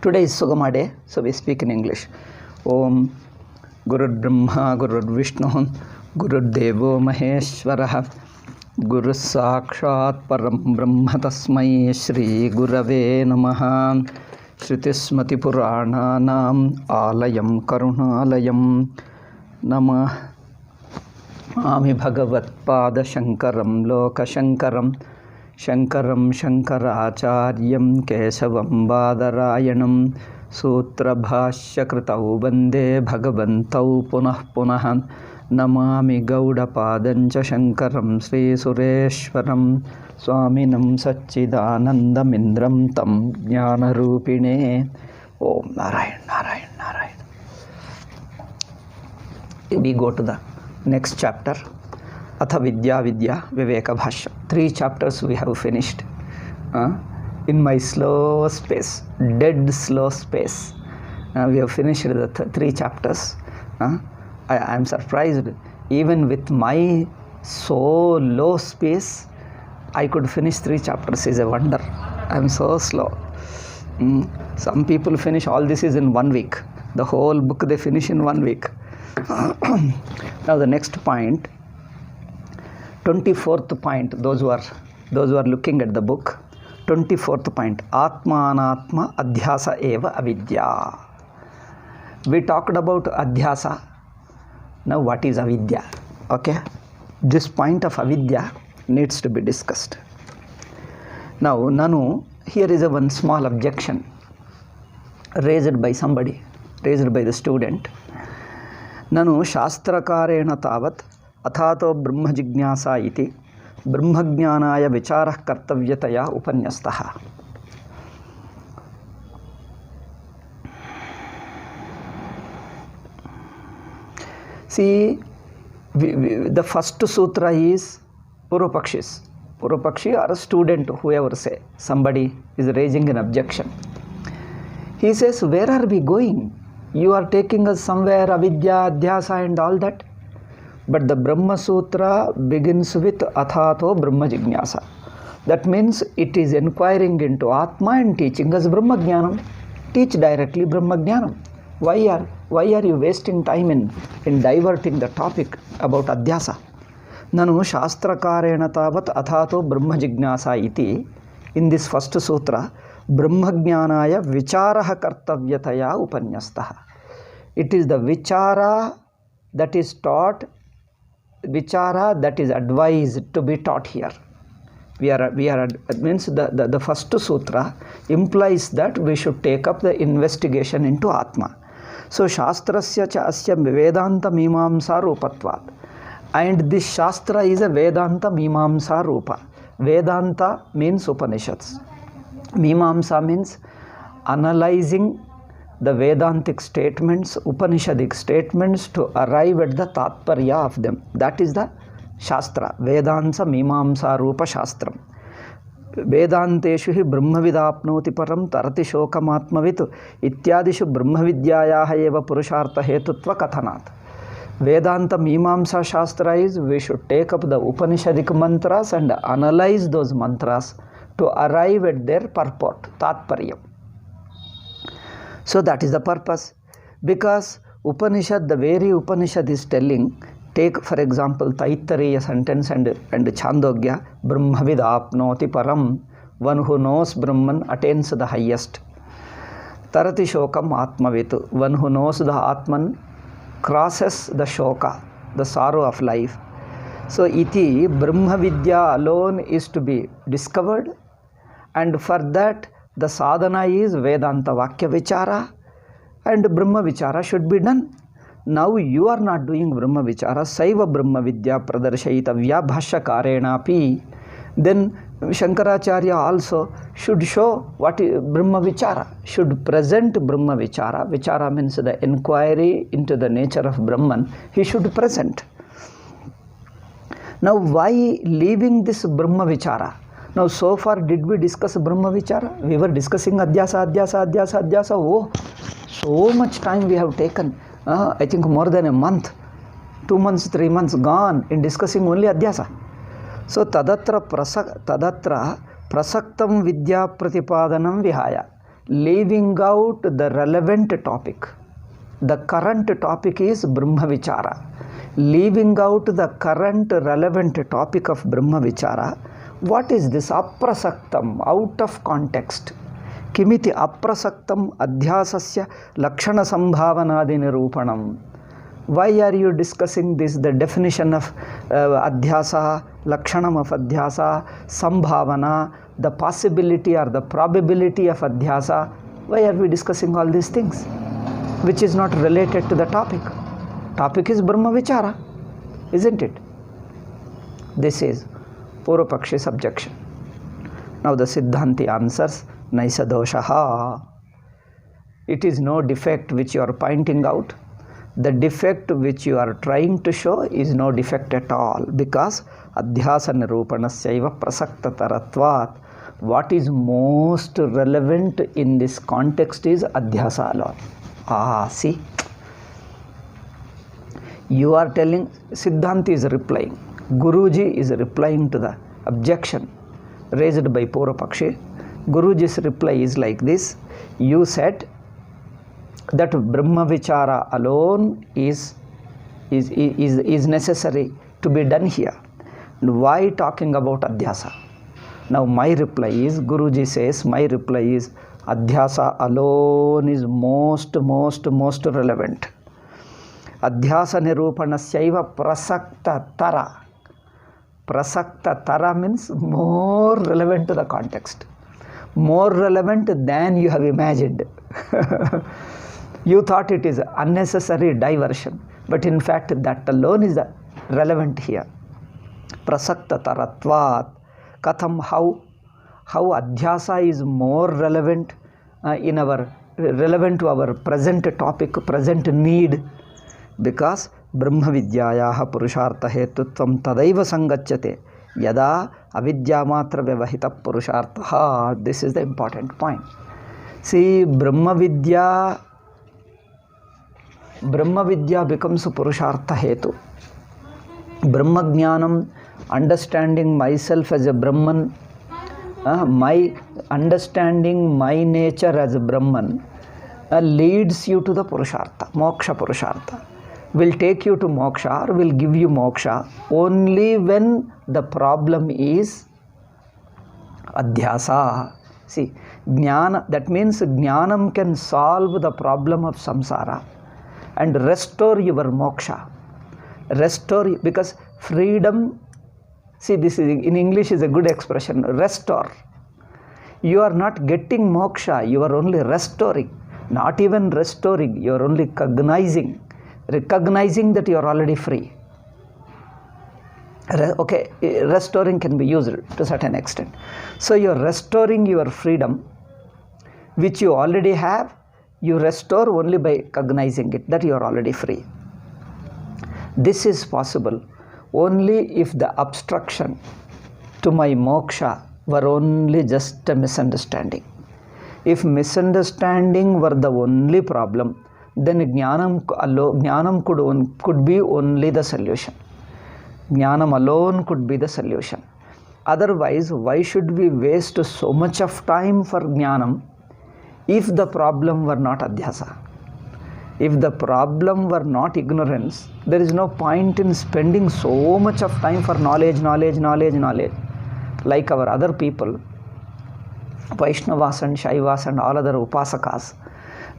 Today is Sugama day, so we speak in English. Om Gurur Brahma Gurur Vishnu Gurur Devo Maheshwarah Guru Sakshat Param Brahma Tasmai Shri Gurave Namaha. Shrutismati Purananam Alayam Karunalayam Namah Ami Bhagavat Pada Shankaram Loka Shankaram Shankaram Shankaracharyam Kesavam Badarayanam Sutra Bhashya Kritau Bande Bhagavantau Punah Punahan Namami Gauda Padancha Shankaram Sri Sureshwaram Swaminam Satchidanandam Indram Tam Jnana Rupine. Om Narayan Narayan Narayan. We go to the next chapter. Atha Vidya Vidya Viveka Bhashya. 3 chapters we have finished. In my slow space, dead slow space. We have finished the 3 chapters. I am surprised. Even with my so low space, I could finish 3 chapters. Is a wonder. I am so slow. Some people finish all this is in 1 week. The whole book they finish in 1 week. Now the next point, 24th point, those who are looking at the book, 24th point, Atmanatma Adhyasa Eva Avidya. We talked about Adhyasa. Now what is Avidya? Okay, this point of Avidya needs to be discussed. Now Nanu, here is one small objection raised by somebody, raised by the student. Nanu Shastrakarena Tavat Athato Brahma Jignasa iti Brahmajnanaya Vicharah Kartavyataya Upanyastaha. See, the first sutra is Purvapakshis. Purvapakshi or a student, whoever say, somebody is raising an objection. He says, where are we going? You are taking us somewhere, Avidya, Adhyasa and all that. But the Brahma Sutra begins with Athato Brahma Jignasa. That means it is inquiring into Atma and teaching us Brahma Jnanam. Teach directly Brahma Jnanam. Why are you wasting time in diverting the topic about Adhyasa? Nanu Shastrakarena Tavat Athato Brahma Jignasa iti. In this first sutra, Brahma Jnanaya Vicharaha Kartavyataya Upanyastaha. It is the Vichara that is taught, Vichara that is advised to be taught here. It means the first sutra implies that we should take up the investigation into Atma. So Shastrasya cha asya Vedanta Mimamsa Rupatvat. And this Shastra is a Vedanta Mimamsa Rupa. Vedanta means Upanishads. Mimamsa means analyzing the Vedantic statements, Upanishadic statements to arrive at the Tatparya of them. That is the Shastra. Vedanta Mimamsa Rupa Shastram. Vedanteshu hi Brahmavidapnoti param tarati shokamatmavitu ityadishu Brahmavidyayaha eva purushartha hetutva kathanat. Vedanta Mimamsa Shastra is we should take up the Upanishadic mantras and analyze those mantras to arrive at their purport, Tatparyam. So that is the purpose. Because Upanishad, the very Upanishad is telling, take for example Taittiriya sentence and Chandogya, Brahmavid apnoti param, one who knows Brahman attains the highest. Tarati shokam atmavitu, one who knows the Atman crosses the shoka, the sorrow of life. So iti Brahma Vidya alone is to be discovered, and for that the sadhana is Vedanta Vakya Vichara and Brahma Vichara should be done. Now you are not doing Brahma Vichara, Saiva Brahma Vidya Pradarshayitavya Bhashakarenapi. Then Shankaracharya also should show what is Brahma Vichara, should present Brahma Vichara. Vichara means the inquiry into the nature of Brahman. He should present. Now why leaving this Brahma Vichara? Now so far did we discuss Brahma Vichara? We were discussing Adhyasa. Oh, so much time we have taken. I think more than a month, 2 months, 3 months gone in discussing only Adhyasa. So tadatra prasaktam vidya pratipadanam vihaya. leaving out the relevant topic. The current topic is Brahma Vichara. Leaving out the current relevant topic of Brahma Vichara, what is this? Aprasaktam, out of context. Kimiti aprasaktam adhyasasya lakshana sambhavanadi nirupanam. Why are you discussing this? The definition of adhyasa, lakshanam of adhyasa, sambhavana, the possibility or the probability of adhyasa. Why are we discussing all these things which is not related to the topic? Topic is Brahma Vichara, isn't it? This is Purvapakshi's objection. Now the Siddhanti answers, Naisa doshaha. It is no defect which you are pointing out. The defect which you are trying to show is no defect at all, because adhyasa nirupanasyaiva prasakta taratvat. What is most relevant in this context is adhyasa alone. See, you are telling, Siddhanti is replying, Guruji is replying to the objection raised by Purvapakshi. Guruji's reply is like this: you said that Brahma Vichara alone is necessary to be done here. Why talking about Adhyasa? Now my reply is, Guruji says, my reply is, Adhyasa alone is most relevant. Adhyasa nirupanasyaiva prasakta tara. Prasakta tara means more relevant to the context. More relevant than you have imagined. You thought it is unnecessary diversion, but in fact that alone is relevant here. Prasakta taratvat. Katham, how adhyasa is more relevant relevant to our present topic, present need, because Brahma Vidyayaha Purushartha Hetutvam Tadaiva Sangachyate Yada Avidya Matra Vyavahita Purushartha. This is the important point. See, Brahma Vidya becomes Purushartha Hetu. Brahma Jnanam, understanding myself as a Brahman, my understanding my nature as a Brahman leads you to the Purushartha, Moksha Purushartha. Will take you to moksha or will give you moksha only when the problem is adhyasa. See, jnana, that means jnanam can solve the problem of samsara and restore your moksha. Restore, because freedom, see, this is in English is a good expression, restore. You are not getting moksha, you are only restoring. Not even restoring, you are only recognizing that you are already free. Okay, restoring can be used to a certain extent. So you are restoring your freedom, which you already have. You restore only by cognizing it, that you are already free. This is possible only if the obstruction to my moksha were only just a misunderstanding. If misunderstanding were the only problem, then jnanam could be only the solution. Jnanam alone could be the solution. Otherwise, why should we waste so much of time for jnanam if the problem were not adhyasa? If the problem were not ignorance, there is no point in spending so much of time for knowledge. Like our other people, Vaishnavas and Shaivas and all other upasakas,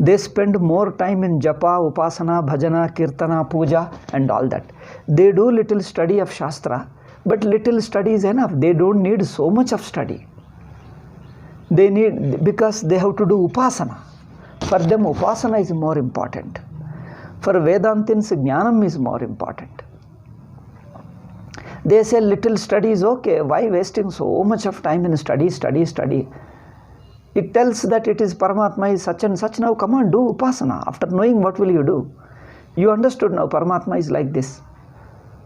they spend more time in japa, upasana, bhajana, kirtana, puja and all that. They do little study of Shastra, but little study is enough. They don't need so much of study. They need, because they have to do upasana. For them, upasana is more important. For Vedantins, jnanam is more important. They say little study is okay. Why wasting so much of time in study? It tells that it is Paramatma is such and such. Now come on, do upasana. After knowing, what will you do? You understood now Paramatma is like this.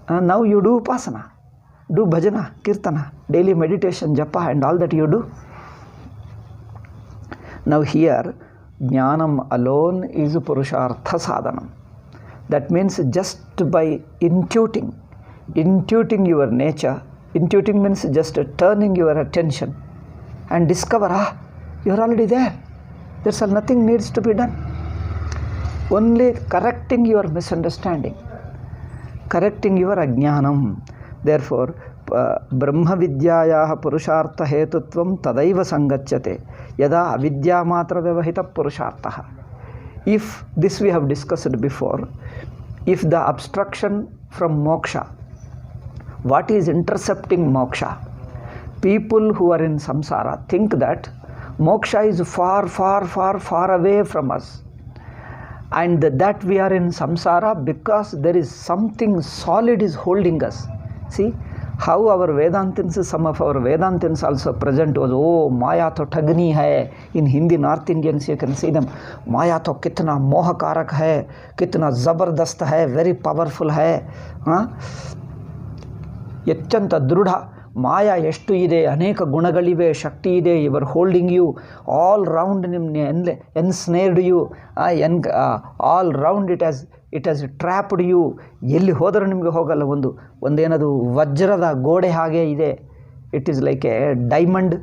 Now you do upasana. Do bhajana, kirtana, daily meditation, japa and all that you do. Now here, jnanam alone is purushartha sadhanam. That means just by intuiting your nature, intuiting means just turning your attention and discover, you are already there. That's all, nothing needs to be done. Only correcting your misunderstanding, correcting your ajnanam. Therefore, Brahma Vidyayaha Purushartha Hetutvam Tadaiva Sangachyate Yada Avidya Matra Vyavahita Purushartaha. If this we have discussed before, if the obstruction from moksha, what is intercepting moksha? People who are in samsara think that moksha is far, far, far, far away from us, and that we are in samsara because there is something solid is holding us. See how our Vedantins, some of our Vedantins also present was, oh, Maya to Thagni hai. In Hindi, North Indians, you can see them. Maya to kitna mohakarak hai, kitna zabardast hai, very powerful hai. Yachanta drudha. Maya ಎಷ್ಟು ಇದೆ, ಅನೇಕ ಗುಣಗಳಿವೆ, ಶಕ್ತಿ ಇದೆ, ಇವರು holding you all round, ನಿಮ್ಮ ensnared you, all round it has trapped you. ಎಲ್ಲಿ ಹೋದರೂ ನಿಮಗೆ ಹೋಗಲ್ಲ. ಒಂದೇನದು ವಜ್ರದ ಗೋಡೆ ಹಾಗೆ ಇದೆ. It is like a diamond,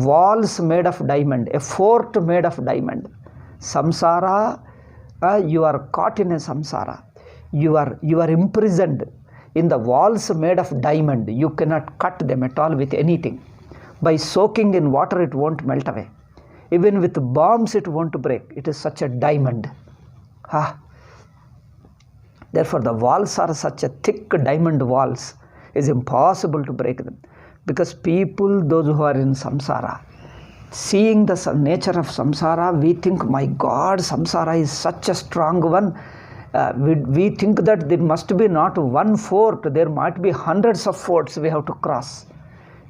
walls made of diamond, a fort made of diamond. Samsara, you are caught in a samsara, you are imprisoned in the walls made of diamond. You cannot cut them at all with anything. By soaking in water, it won't melt away. Even with bombs, it won't break. It is such a diamond. Therefore, the walls are such a thick diamond walls. It's impossible to break them. Because people, those who are in samsara, seeing the nature of samsara, we think, my God, samsara is such a strong one. We think that there must be not one fort, there might be hundreds of forts we have to cross.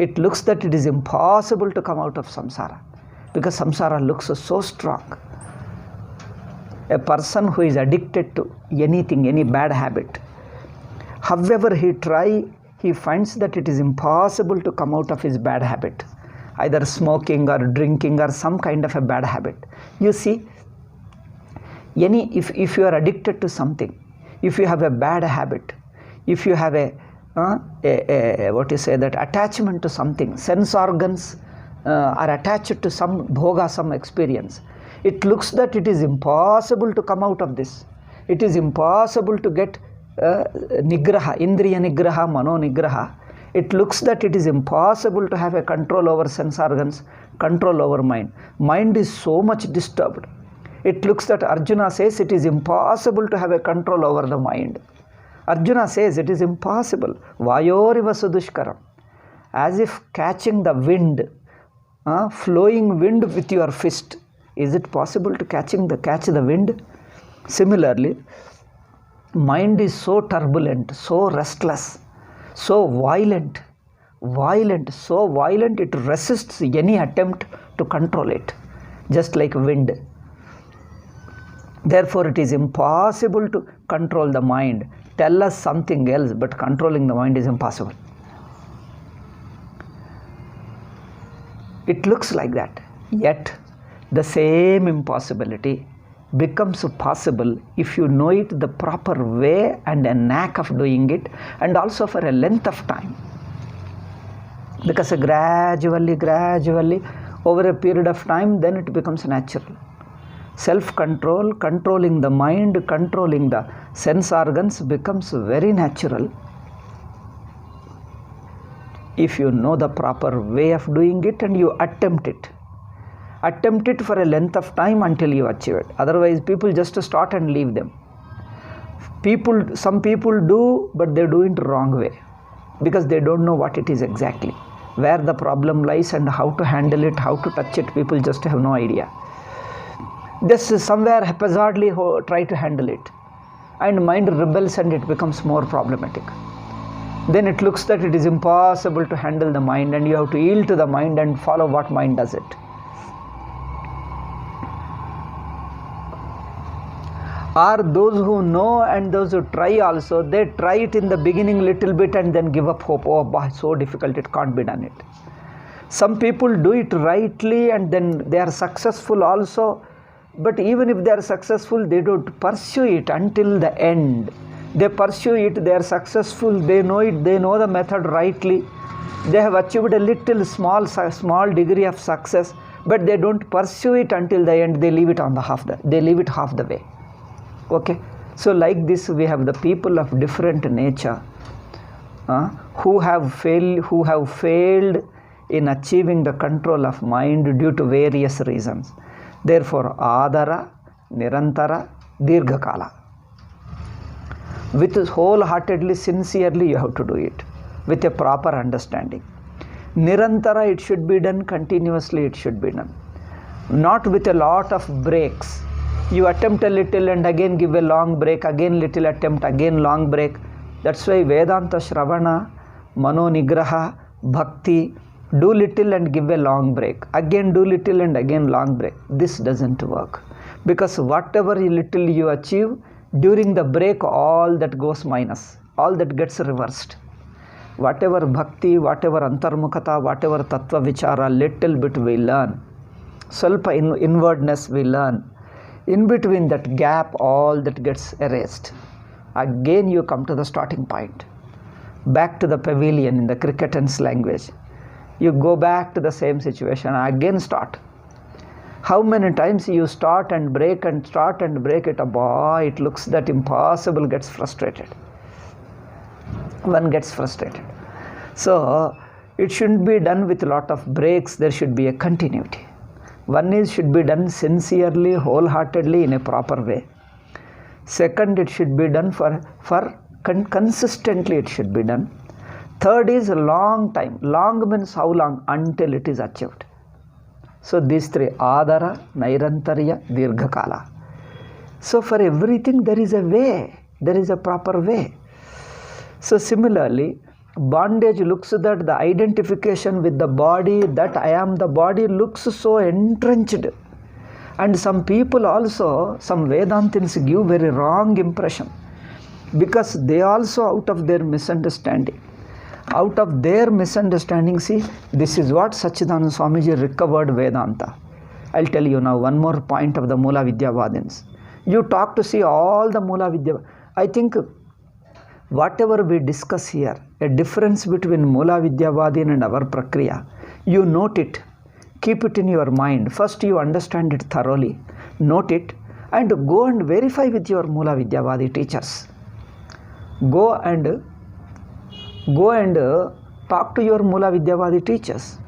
It looks that it is impossible to come out of samsara, because samsara looks so strong. A person who is addicted to anything, any bad habit, however he try, he finds that it is impossible to come out of his bad habit, either smoking or drinking or some kind of a bad habit. You see, if you are addicted to something, if you have a bad habit, if you have a what you say, that attachment to something, sense organs are attached to some bhoga, some experience, it looks that it is impossible to come out of this. It is impossible to get nigraha, indriya nigraha, mano nigraha. It looks that it is impossible to have a control over sense organs, control over mind. Mind is so much disturbed. It looks that Arjuna says it is impossible to have a control over the mind. Arjuna says it is impossible. Vayoriva sudushkaram. As if catching the wind, flowing wind with your fist. Is it possible to catch the wind? Similarly, mind is so turbulent, so restless, so violent, so violent, it resists any attempt to control it, just like wind. Therefore, it is impossible to control the mind. Tell us something else, but controlling the mind is impossible. It looks like that. Yet, the same impossibility becomes possible if you know it the proper way and a knack of doing it, and also for a length of time. Because gradually, over a period of time, then it becomes natural. Self-control, controlling the mind, controlling the sense organs becomes very natural if you know the proper way of doing it and you attempt it. Attempt it for a length of time until you achieve it. Otherwise, people just start and leave them. Some people do, but they do it wrong way, because they don't know what it is exactly, where the problem lies and how to handle it, how to touch it. People just have no idea. This somewhere haphazardly try to handle it, and mind rebels and it becomes more problematic. Then it looks that it is impossible to handle the mind, and you have to yield to the mind and follow what mind does it. Or those who know and those who try also, they try it in the beginning little bit and then give up hope. Oh, boy, so difficult, it can't be done it. Some people do it rightly and then they are successful also. But even if they are successful, they don't pursue it until the end. They pursue it, they are successful, they know it, they know the method rightly. They have achieved a little small degree of success, but they don't pursue it until the end. They leave it on the half the way. Okay, so like this we have the people of different nature who have failed in achieving the control of mind due to various reasons. Therefore, adara, nirantara, dirghakala. With wholeheartedly, sincerely you have to do it with a proper understanding. Nirantara, it should be done continuously, it should be done. Not with a lot of breaks. You attempt a little and again give a long break, again little attempt, again long break. That's why Vedanta Shravana, Mano Nigraha, Bhakti, do little and give a long break. Again do little and again long break. This doesn't work. Because whatever little you achieve, during the break all that goes minus, all that gets reversed. Whatever bhakti, whatever antarmukhata, whatever tattva vichara, little bit we learn. Salpa inwardness we learn. In between that gap, all that gets erased. Again you come to the starting point. Back to the pavilion in the cricketers' language. You go back to the same situation, again start. How many times you start and break and start and break it, boy, it looks that impossible, gets frustrated. One gets frustrated. So it shouldn't be done with a lot of breaks, there should be a continuity. One should be done sincerely, wholeheartedly in a proper way. Second, it should be done consistently it should be done. Third is a long time. Long means how long? Until it is achieved. So these three, adara, nairantarya, dirghakala. So for everything there is a way, there is a proper way. So similarly, bondage looks that the identification with the body, that I am the body, looks so entrenched. And some people also, some Vedantins give very wrong impression. Because they also out of their misunderstanding. Out of their misunderstanding, see, this is what Sachidananda Swamiji recovered Vedanta. I'll tell you now one more point of the Mula Vidyavadins. You talk to see all the Mula Vidya. I think whatever we discuss here, a difference between Mula Vidyavadin and our Prakriya, you note it, keep it in your mind. First you understand it thoroughly, note it, and go and verify with your Mula Vidyavadi teachers. Go and talk to your Mula Vidyavadi teachers,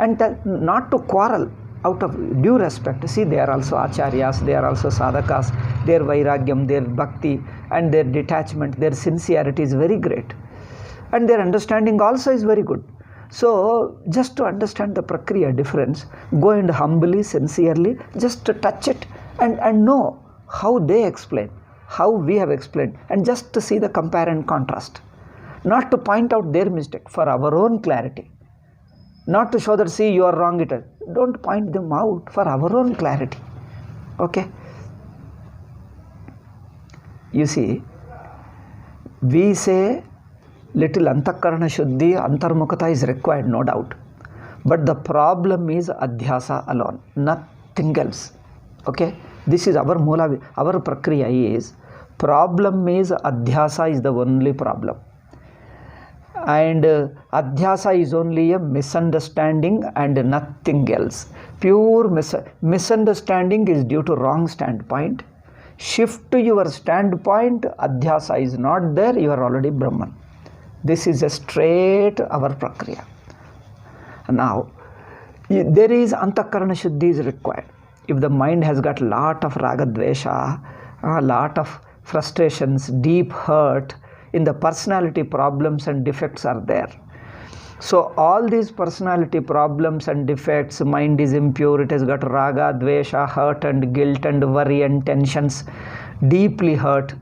and not to quarrel, out of due respect. See, they are also acharyas, they are also sadhakas, their vairagyam, their bhakti and their detachment, their sincerity is very great, and their understanding also is very good. So just to understand the Prakriya difference, go and humbly, sincerely just to touch it and know how they explain, how we have explained, and just to see the compare and contrast. Not to point out their mistake, for our own clarity. Not to show that, see, you are wrong. Don't point them out, for our own clarity. Okay? You see, we say little antakarana shuddhi, antarmukhata is required, no doubt. But the problem is adhyasa alone, nothing else. Okay? This is our Mula, our Prakriya is, problem is adhyasa is the only problem. And adhyasa is only a misunderstanding and nothing else. Pure misunderstanding is due to wrong standpoint. Shift to your standpoint, adhyasa is not there, you are already Brahman. This is a straight our Prakriya. Now, there is antakarana shuddhi is required. If the mind has got lot of raga dvesha, a lot of frustrations, deep hurt, in the personality, problems and defects are there. So all these personality problems and defects, mind is impure, it has got raga, dvesha, hurt and guilt and worry and tensions, deeply hurt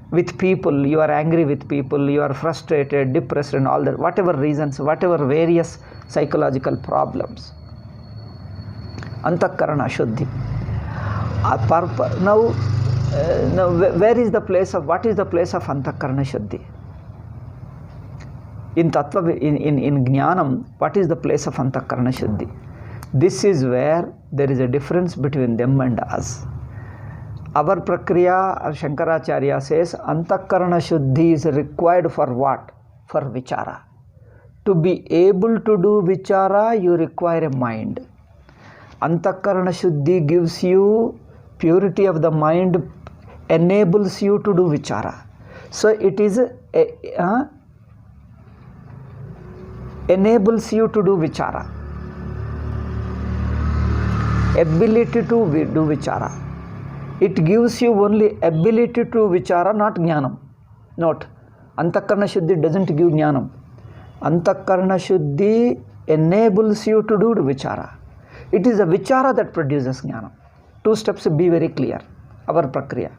with people, you are angry with people, you are frustrated, depressed and all that, whatever reasons, whatever various psychological problems. Antakarana Shuddhi. Now, where is the place of, what is the place of Antakarana Shuddhi? In Tattva, in Jnanam, what is the place of Antakarana Shuddhi? This is where there is a difference between them and us. Our Prakriya, Shankaracharya says, Antakarana Shuddhi is required for what? For Vichara. To be able to do Vichara, you require a mind. Antakarana Shuddhi gives you purity of the mind, enables you to do vichara. So it is enables you to do vichara. Ability to do vichara. It gives you only ability to vichara, not jnanam. Note, Antakarana Shuddhi doesn't give jnanam. Antakarana Shuddhi enables you to do vichara. It is a vichara that produces jnanam. 2 steps, be very clear. Our prakriya.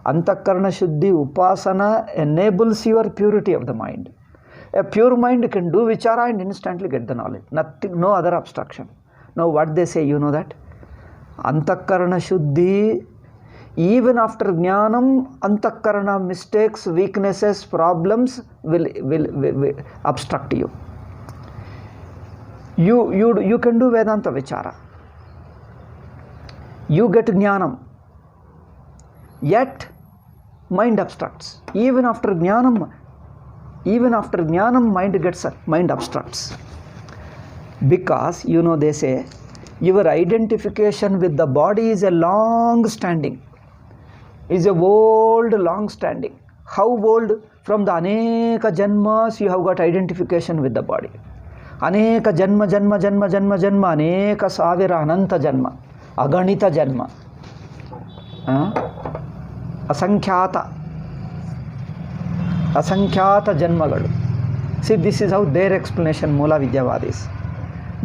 Antakarana Shuddhi upasana enables your purity of the mind. A pure mind can do vichara and instantly get the knowledge. Nothing, no other obstruction. Now what they say, you know that? Antakarana Shuddhi, even after jnanam, Antakarana mistakes, weaknesses, problems will obstruct you. You can do Vedanta vichara. You get jnanam. Yet mind obstructs. Even after jnanam, mind obstructs. Because, you know, they say, your identification with the body is a long standing, is a old long standing. How old? From the aneka janmas you have got identification with the body. Aneka janma, aneka savira ananta janma, aganita janma, asankhyaata janmagalu. See, this is how their explanation, Mula Vidyavadis.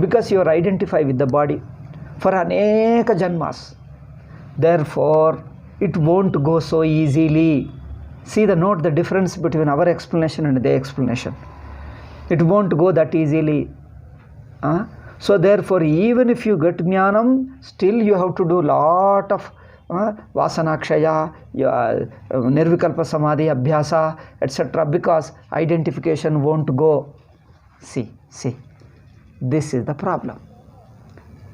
Because you are identified with the body for aneka janmas. Therefore, it won't go so easily. See the note, the difference between our explanation and their explanation. It won't go that easily. So therefore, even if you get jnanam, still you have to do lot of vasanakshaya, nirvikalpa samadhi, abhyasa, etc. because identification won't go. See. This is the problem.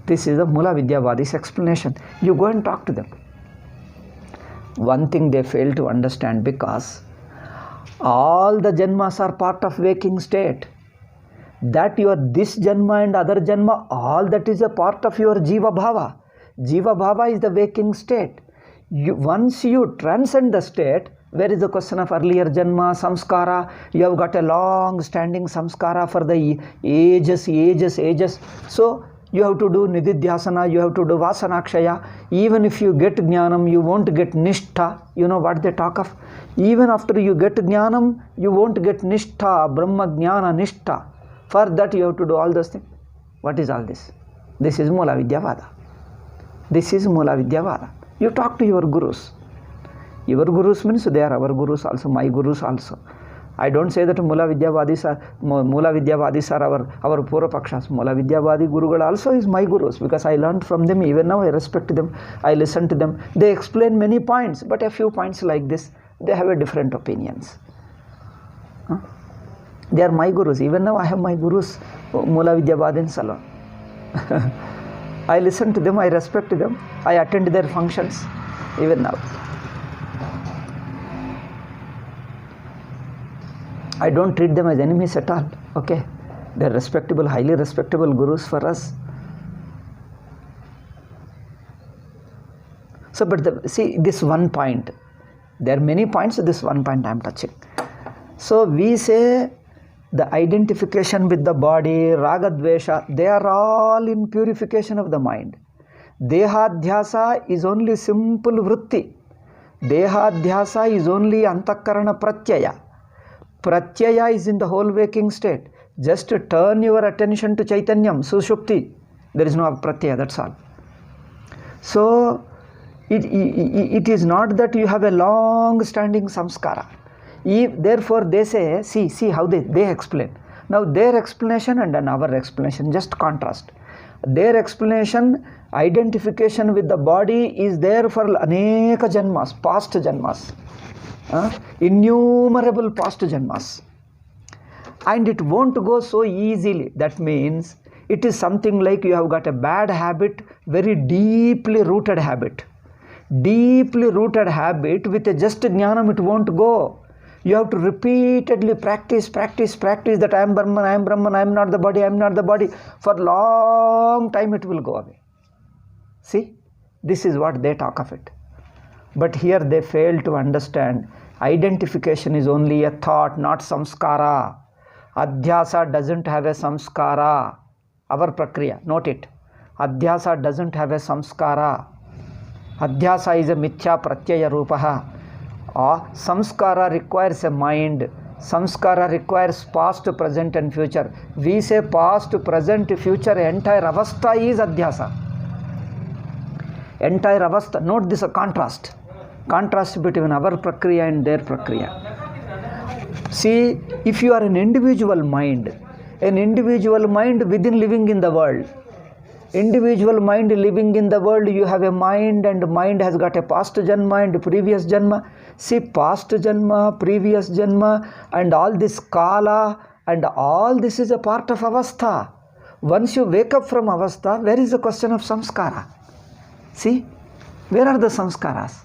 This is the Mula Vidyavadis explanation. You go and talk to them. One thing they fail to understand, because all the janmas are part of waking state. That your this janma and other janma, all that is a part of your jiva bhava. Jiva bhava is the waking state. Once you transcend the state, where is the question of earlier janma, samskara? You have got a long standing samskara for the ages. So you have to do nididhyasana, you have to do vasanakshaya. Even if you get jnanam, you won't get nishtha. You know what they talk of? Even after you get jnanam, you won't get nishtha, brahma jnana nishtha. For that you have to do all those things. What is all this? This is Mula Vidyavada. You talk to your gurus. Your gurus means they are our gurus also, my gurus also. I don't say that Mula Vidyavadis are our Pura Pakshas. Mula Vidyavadi Gurugal also is my gurus, because I learned from them. Even now I respect them, I listen to them. They explain many points, but a few points like this, they have a different opinions. They are my gurus. Even now I have my gurus, Mula Vidyavadin Salon. I listen to them, I respect them, I attend their functions even now. I don't treat them as enemies at all. Okay, they are respectable, highly respectable gurus for us. So, but see this one point. There are many points. This one point I am touching. So we say the identification with the body, raga dvesha, they are all in purification of the mind. Dehadhyasa is only simple vritti. Dehadhyasa is only antakarana pratyaya. Pratyaya is in the whole waking state. Just turn your attention to Chaitanyam, Sushupti. There is no pratyaya, that's all. So it is not that you have a long standing samskara. Therefore they say, see how they explain. Now their explanation and our explanation, just contrast. Their explanation, identification with the body is there for aneka janmas, past janmas, innumerable past janmas, and it won't go so easily. That means it is something like you have got a bad habit, very deeply rooted habit. With a just jnanam it won't go. You have to repeatedly practice that I am Brahman, I am not the body, I am not the body. For long time it will go away. See, this is what they talk of it. But here they fail to understand identification is only a thought, not samskara. Adhyasa doesn't have a samskara. Our prakriya, note it. Adhyasa doesn't have a samskara. Adhyasa is a mithya pratyaya rupaha. Samskara requires a mind. Samskara requires past, present and future. We say past, present, future, entire avastha is adhyasa. Entire avastha. Note this contrast. Contrast between our prakriya and their prakriya. See, if you are an individual mind within living in the world, individual mind living in the world, you have a mind and mind has got a past janma and previous janma. See, past janma, previous janma and all this kala and all this is a part of avastha. Once you wake up from avastha, where is the question of samskara? See, where are the samskaras?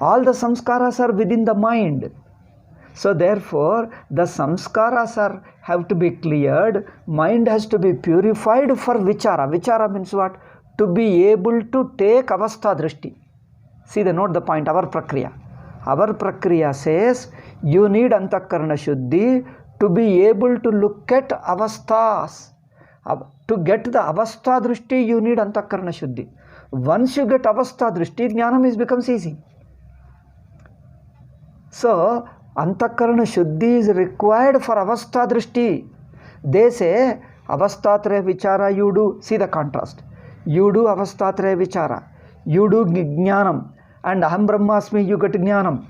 All the samskaras are within the mind. So therefore, the samskaras have to be cleared. Mind has to be purified for vichara. Vichara means what? To be able to take avastha drishti. See, note the point, our prakriya. Our prakriya says, you need antakarana shuddhi to be able to look at avasthas. To get the avastha drishti, you need antakarana shuddhi. Once you get avastha drishti, jnanam becomes easy. So, antakarana shuddhi is required for avastha drishti. They say, avasthatraya vichara you do. See the contrast. You do avasthatraya vichara. You do jnanam. And aham brahmasmi, you get jnanam.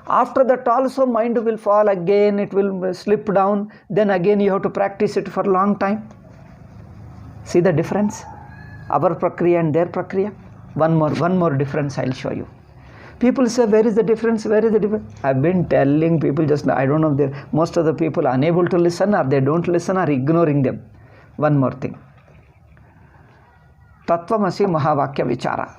After that also mind will fall again, it will slip down. Then again you have to practice it for a long time. See the difference? Our prakriya and their prakriya. One more difference I will show you. People say, where is the difference? Where is the difference? I've been telling people just, I don't know, most of the people are unable to listen or they don't listen or ignoring them. One more thing. Tattvamasi Mahavakya Vichara.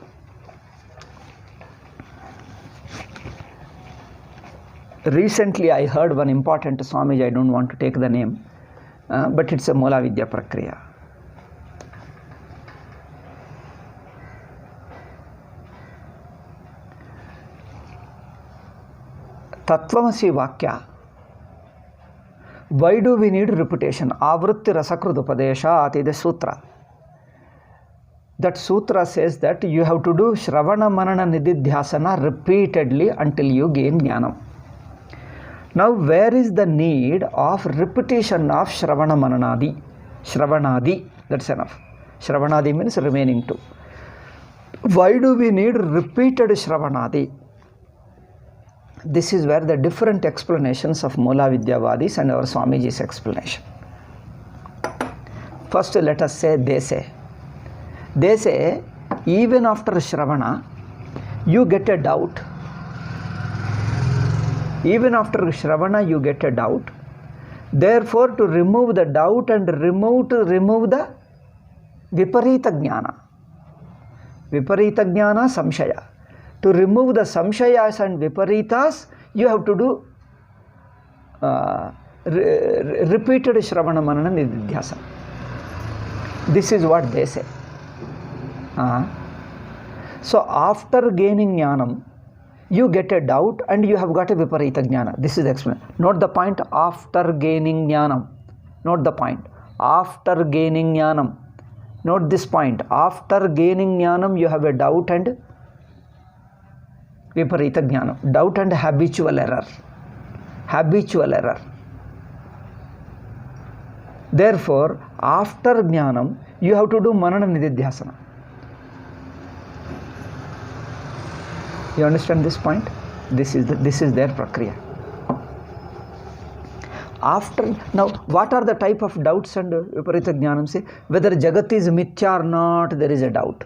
Recently I heard one important Swamiji, I don't want to take the name, but it's a Mula Vidya Prakriya. Tattvamasi Vakya. Why do we need repetition? Avrutti Rasakrut Upadesha is the sutra. That sutra says that you have to do Shravana Manana Nididhyasana repeatedly until you gain Jnanam. Now, where is the need of repetition of Shravana Mananadi? Shravanadi, that's enough. Shravanadi means remaining two. Why do we need repeated Shravanadi? This is where the different explanations of Mula Vidyavadis and our Swamiji's explanation. First, let us say, they say, even after Shravana, you get a doubt. Even after Shravana, you get a doubt. Therefore, to remove the doubt and remove the Viparita Jnana. Viparita Jnana, Samshaya. To remove the Samshayas and Viparitas, you have to do repeated Shravana Manana Nididhyasa. This is what they say. So, after gaining Jnanam, you get a doubt and you have got a Viparita Jnana. This is the explanation. Note the point, after gaining Jnanam. Note the point, after gaining Jnanam. Note this point, after gaining Jnanam, you have a doubt and Viparita Jnana. Doubt and habitual error. Habitual error. Therefore, after Jnanam, you have to do Manana Nididhyasana. You understand this point? This is their prakriya. After, now, what are the type of doubts and Viparita Jnanam? Say, whether Jagat is Mithya or not, there is a doubt.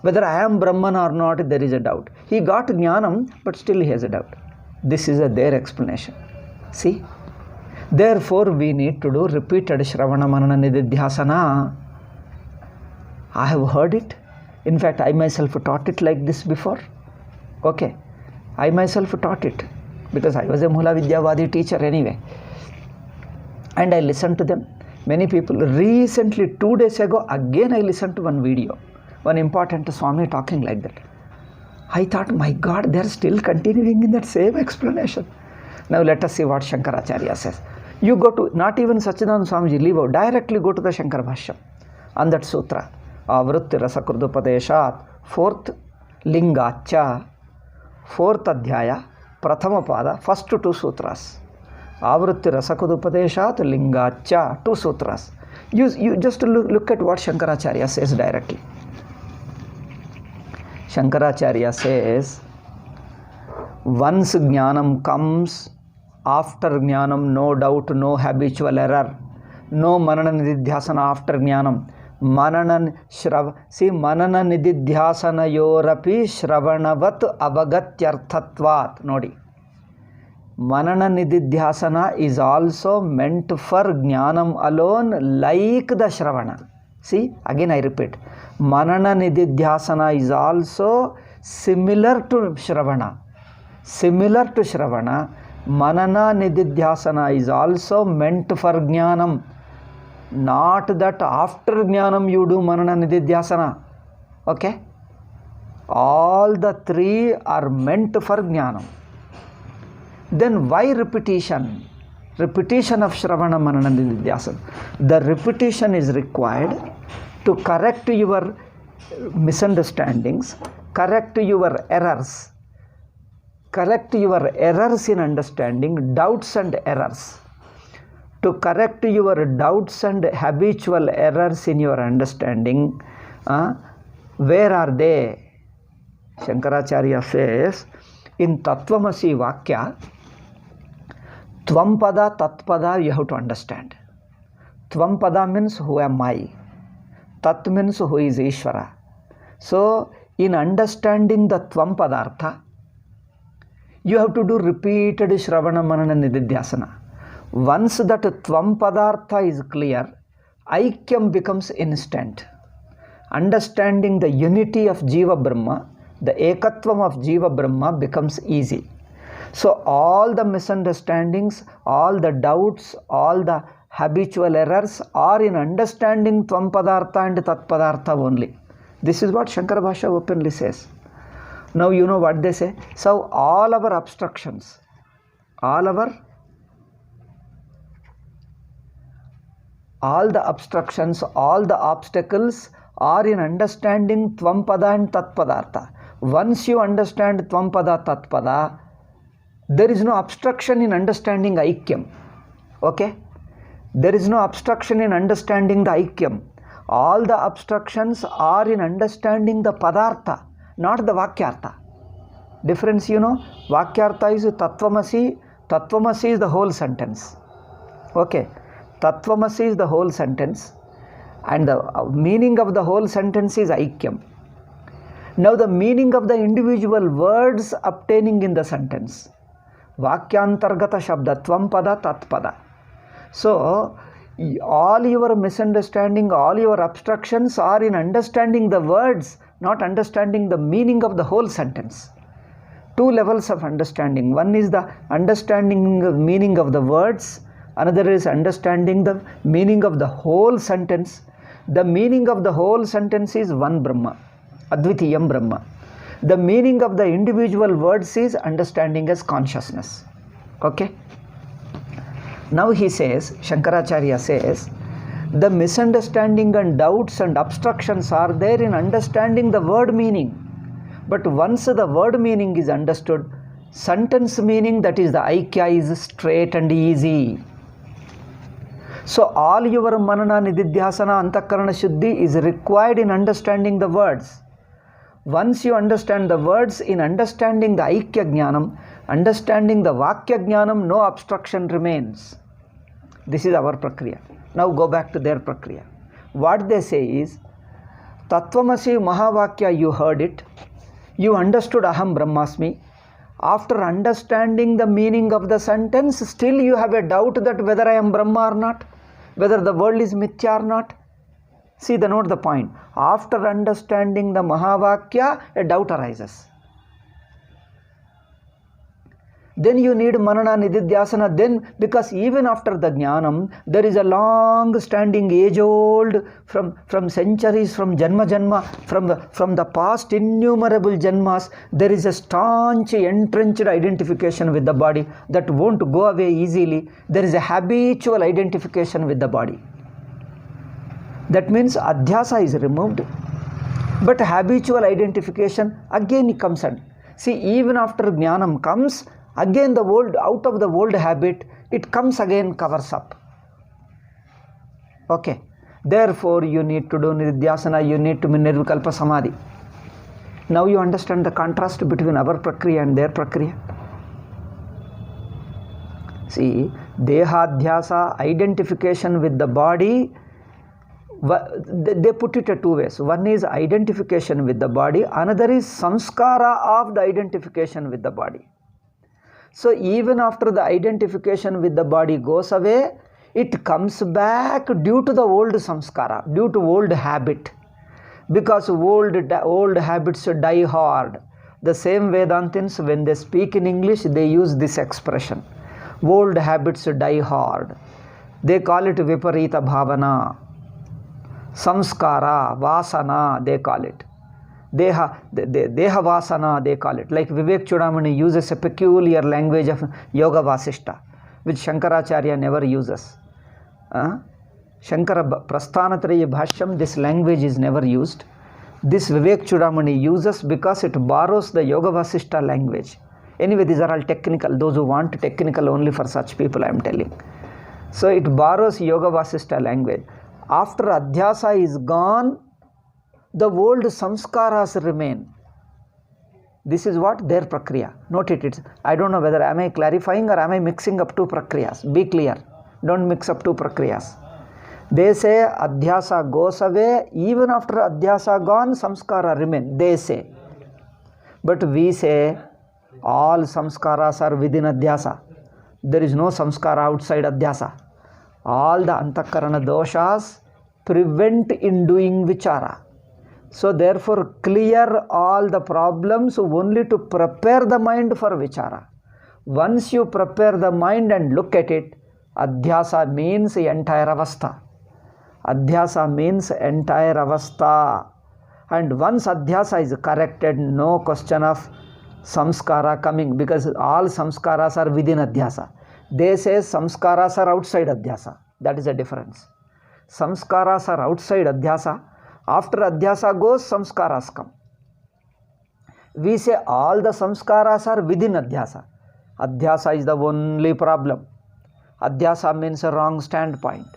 Whether I am Brahman or not, there is a doubt. He got Jnanam, but still he has a doubt. This is their explanation. See? Therefore, we need to do repeated Shravana Manana Nididhyasana. I have heard it. In fact, I myself taught it like this before. Okay. I myself taught it because I was a Mula Vidyavadi teacher anyway. And I listened to them. Many people, recently 2 days ago, again I listened to one video, one important Swami talking like that. I thought, my God, they are still continuing in that same explanation. Now let us see what Shankaracharya says. You go to, not even Sachidananda Swamiji, leave out, directly go to the Shankara Bhashyam on that sutra. Avrutti Rasakrudupadeshat, 4th Lingacha, 4th Adhyaya, Prathama Pada, first 2 sutras. Avrutti Rasakrudupadeshat, Lingacha, 2 sutras. You just look at what Shankaracharya says directly. Shankaracharya says, once jnanam comes, after jnanam, no doubt, no habitual error, no manana nididhyasana after jnanam. Manana nididhyasana yorapi shravanavat avagatyarthatvat. Nodi. Manana nididhyasana is also meant for jnanam alone, like the shravana. See, again I repeat. Manana nididhyasana is also similar to shravana. Similar to shravana, manana nididhyasana is also meant for jnanam. Not that after jnanam you do manana nididhyasana. Okay? All the 3 are meant for jnanam. Then why repetition? Repetition of shravana manana nididhyasana. The repetition is required to correct your misunderstandings, correct your errors. Correct your errors in understanding, doubts and errors. To correct your doubts and habitual errors in your understanding, where are they? Shankaracharya says, in Tattvamasi Vakya, Tvampada, Tatpada, you have to understand. Tvampada means who am I? Tat means who is Ishvara. So, in understanding the Tvampadartha, you have to do repeated Shravana Manana Nididhyasana. Once that Tvam Padartha is clear, Aikyam becomes instant. Understanding the unity of Jiva Brahma, the Ekatvam of Jiva Brahma becomes easy. So all the misunderstandings, all the doubts, all the habitual errors are in understanding Tvam Padartha and Tat Padartha only. This is what Shankara Bhashya openly says. Now you know what they say. So all our obstructions, all the obstacles are in understanding Tvampada and Tatpadartha. Once you understand Tvampada, Tatpada, there is no obstruction in understanding Aikyam. Okay? There is no obstruction in understanding the Aikyam. All the obstructions are in understanding the Padartha, not the Vakyartha. Difference, you know, Vakyartha is Tattvamasi. Tattvamasi is the whole sentence. Okay, Tattvamasi is the whole sentence, and the meaning of the whole sentence is Aikyam. Now the meaning of the individual words obtaining in the sentence. Vakyantargata Shabda, Tvampada, Tatpada. So, all your misunderstanding, all your obstructions are in understanding the words, not understanding the meaning of the whole sentence. 2 levels of understanding. One is the understanding the meaning of the words. Another is understanding the meaning of the whole sentence. The meaning of the whole sentence is one Brahma, Advitiyam Brahma. The meaning of the individual words is understanding as consciousness. Okay? Now he says, Shankaracharya says, the misunderstanding and doubts and obstructions are there in understanding the word meaning. But once the word meaning is understood, sentence meaning, that is the Aikya, is straight and easy. So all your Manana, Nididhyasana, Antakarana Shuddhi is required in understanding the words. Once you understand the words, in understanding the Aikya Jnanam, understanding the Vakya Jnanam, no obstruction remains. This is our Prakriya. Now go back to their Prakriya. What they say is, Tattvamasi Mahavakya, you heard it. You understood Aham Brahmasmi. After understanding the meaning of the sentence, still you have a doubt that whether I am Brahma or not, whether the world is Mithya or not. See, note the point. After understanding the Mahavakya, a doubt arises. Then you need manana nididhyasana. Then, because even after the jnanam, there is a long standing, age old, from centuries, from janma, from the past innumerable janmas, there is a staunch entrenched identification with the body that won't go away easily. There is a habitual identification with the body. That means adhyasa is removed, but habitual identification again comes in. See, even after jnanam comes, again the old, out of the old habit, it comes again, covers up. Okay. Therefore, you need to do nididhyasana, you need to nirvikalpa samadhi. Now you understand the contrast between our prakriya and their prakriya. See, dehadhyasa, identification with the body, they put it two ways. One is identification with the body, another is samskara of the identification with the body. So even after the identification with the body goes away, it comes back due to the old samskara, due to old habit. Because old habits die hard. The same Vedantins, when they speak in English, they use this expression. Old habits die hard. They call it viparita bhavana, samskara, vasana, they call it. Deha vasana, they call it. Like Vivek Chudamani uses a peculiar language of Yoga Vasishta, which Shankaracharya never uses. Shankara Prasthanatraya Bhashyam, this language is never used. This Vivek Chudamani uses because it borrows the Yoga Vasishta language. Anyway, these are all technical. Those who want technical only for such people, I am telling. So it borrows Yoga Vasishta language. After adhyasa is gone, the old samskaras remain. This is what their prakriya. Note it. I don't know whether am I clarifying or am I mixing up two prakriyas. Be clear. Don't mix up two prakriyas. They say adhyasa goes away. Even after adhyasa gone, samskara remain. They say. But we say all samskaras are within adhyasa. There is no samskara outside adhyasa. All the antakarana doshas prevent in doing vichara. So therefore clear all the problems only to prepare the mind for vichara. Once you prepare the mind and look at it, adhyasa means the entire avastha. Adhyasa means entire avastha. And once adhyasa is corrected, no question of samskara coming, because all samskaras are within adhyasa. They say samskaras are outside adhyasa. That is the difference. Samskaras are outside adhyasa. After adhyasa goes, samskaras come. We say all the samskaras are within adhyasa. Adhyasa is the only problem. Adhyasa means a wrong standpoint.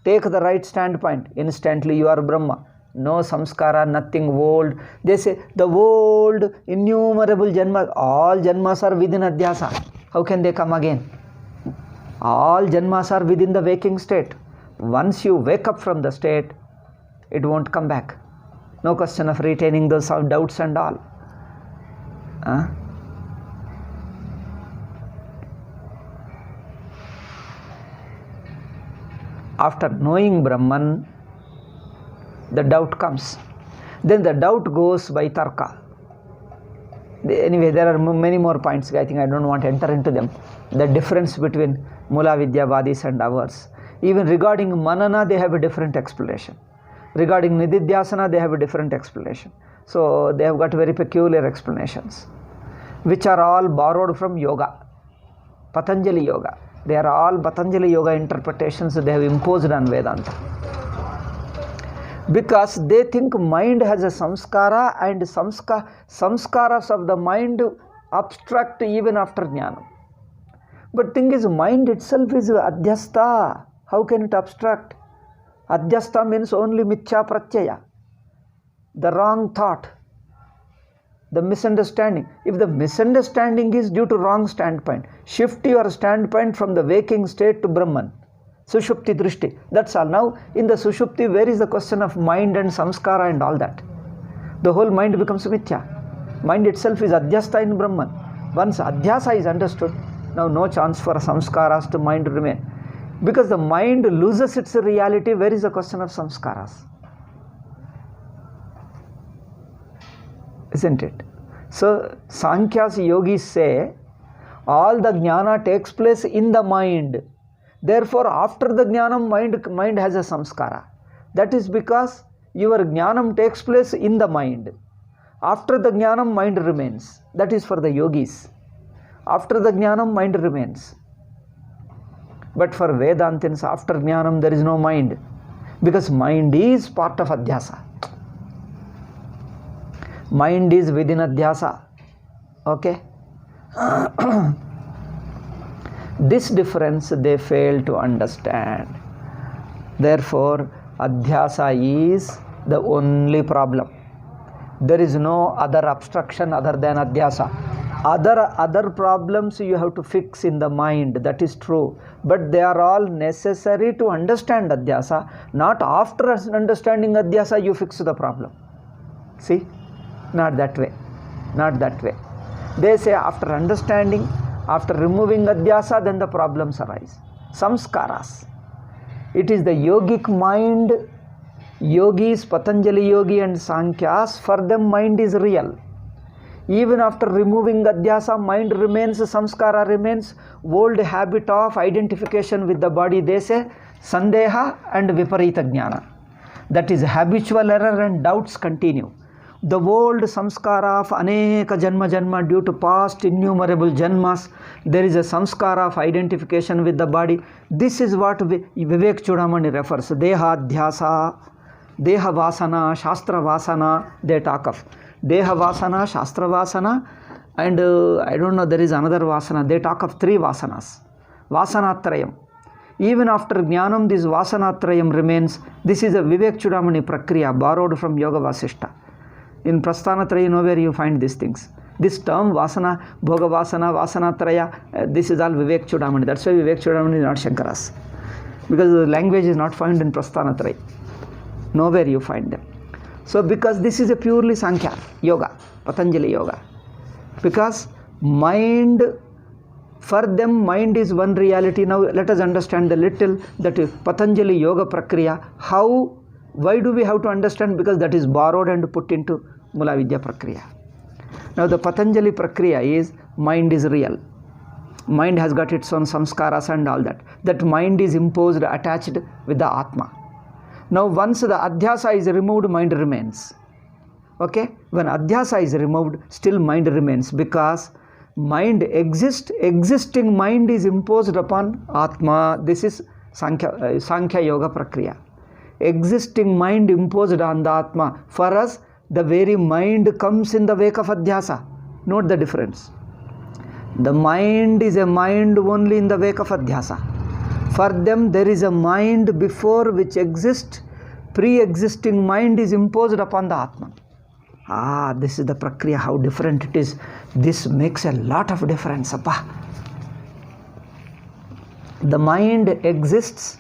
Take the right standpoint, instantly you are Brahma. No samskara, nothing old. They say the old innumerable janmas, all janmas are within adhyasa. How can they come again? All janmas are within the waking state. Once you wake up from the state, it won't come back. No question of retaining those doubts and all. After knowing Brahman, the doubt comes. Then the doubt goes by tarka. Anyway, there are many more points. I think I don't want to enter into them. The difference between Mula Vidyavadis and ours. Even regarding Manana, they have a different explanation. Regarding Nididhyasana, they have a different explanation. So they have got very peculiar explanations, which are all borrowed from yoga, Patanjali yoga. They are all Patanjali yoga interpretations they have imposed on Vedanta. Because they think mind has a samskara, and samskaras of the mind abstract even after jnana. But thing is, mind itself is adhyasta. How can it abstract? Adhyasta means only mithya pratyaya, the wrong thought, the misunderstanding. If the misunderstanding is due to wrong standpoint, shift your standpoint from the waking state to Brahman, Sushupti Drishti. That's all. Now, in the Sushupti, where is the question of mind and samskara and all that? The whole mind becomes mithya. Mind itself is adhyasta in Brahman. Once adhyasa is understood, now no chance for samskaras to mind remain. Because the mind loses its reality, where is the question of samskaras? Isn't it? So, Sankhya's yogis say, All the jnana takes place in the mind. Therefore, after the jnanam, mind has a samskara. That is because your jnanam takes place in the mind. After the jnanam, mind remains. That is for the yogis. After the jnanam, mind remains. But for Vedantins, after jnanam, there is no mind. Because mind is part of adhyasa. Mind is within adhyasa. Okay? This difference they fail to understand. Therefore, adhyasa is the only problem. There is no other obstruction other than adhyasa. Other problems you have to fix in the mind, that is true. But they are all necessary to understand adhyasa. Not after understanding adhyasa you fix the problem. See? Not that way. Not that way. They say after understanding, after removing adhyasa, then the problems arise. Samskaras. It is the yogic mind. Yogis, Patanjali Yogi and Sankhyas, for them mind is real. Even after removing adhyasa, mind remains, samskara remains. Old habit of identification with the body, they say, sandeha and viparita jnana. That is habitual error and doubts continue. The old samskara of aneka janma due to past innumerable janmas, there is a samskara of identification with the body. This is what Vivek Chudamani refers. Deha adhyasa, Deha Vasana, Shastra Vasana, they talk of. Deha Vasana, Shastra Vasana, and I don't know, there is another Vasana. They talk of 3 Vasanas. Vasanatrayam. Even after Jnanam, this Vasanatrayam remains. This is a Vivek Chudamani Prakriya, borrowed from Yoga Vasishta. In Prasthanatraya, nowhere you find these things. This term Vasana, Bhoga Vasana, Vasanatraya, this is all Vivek Chudamani. That's why Vivek Chudamani is not Shankaras. Because the language is not found in Prasthanatraya. Nowhere you find them. So because this is a purely Sankhya yoga, Patanjali yoga. Because mind, for them mind is one reality. Now let us understand a little that Patanjali yoga prakriya. How, why do we have to understand? Because that is borrowed and put into Mula Vidya prakriya. Now the Patanjali prakriya is mind is real. Mind has got its own samskaras and all that. That mind is imposed, attached with the Atma. Now once the adhyasa is removed, mind remains. Okay? When adhyasa is removed, still mind remains, because mind exists, existing mind is imposed upon Atma. This is Sankhya Yoga Prakriya. Existing mind imposed on the Atma. For us, the very mind comes in the wake of adhyasa. Note the difference. The mind is a mind only in the wake of adhyasa. For them, there is a mind before which exists. Pre-existing mind is imposed upon the Atman. This is the Prakriya, how different it is. This makes a lot of difference. The mind exists,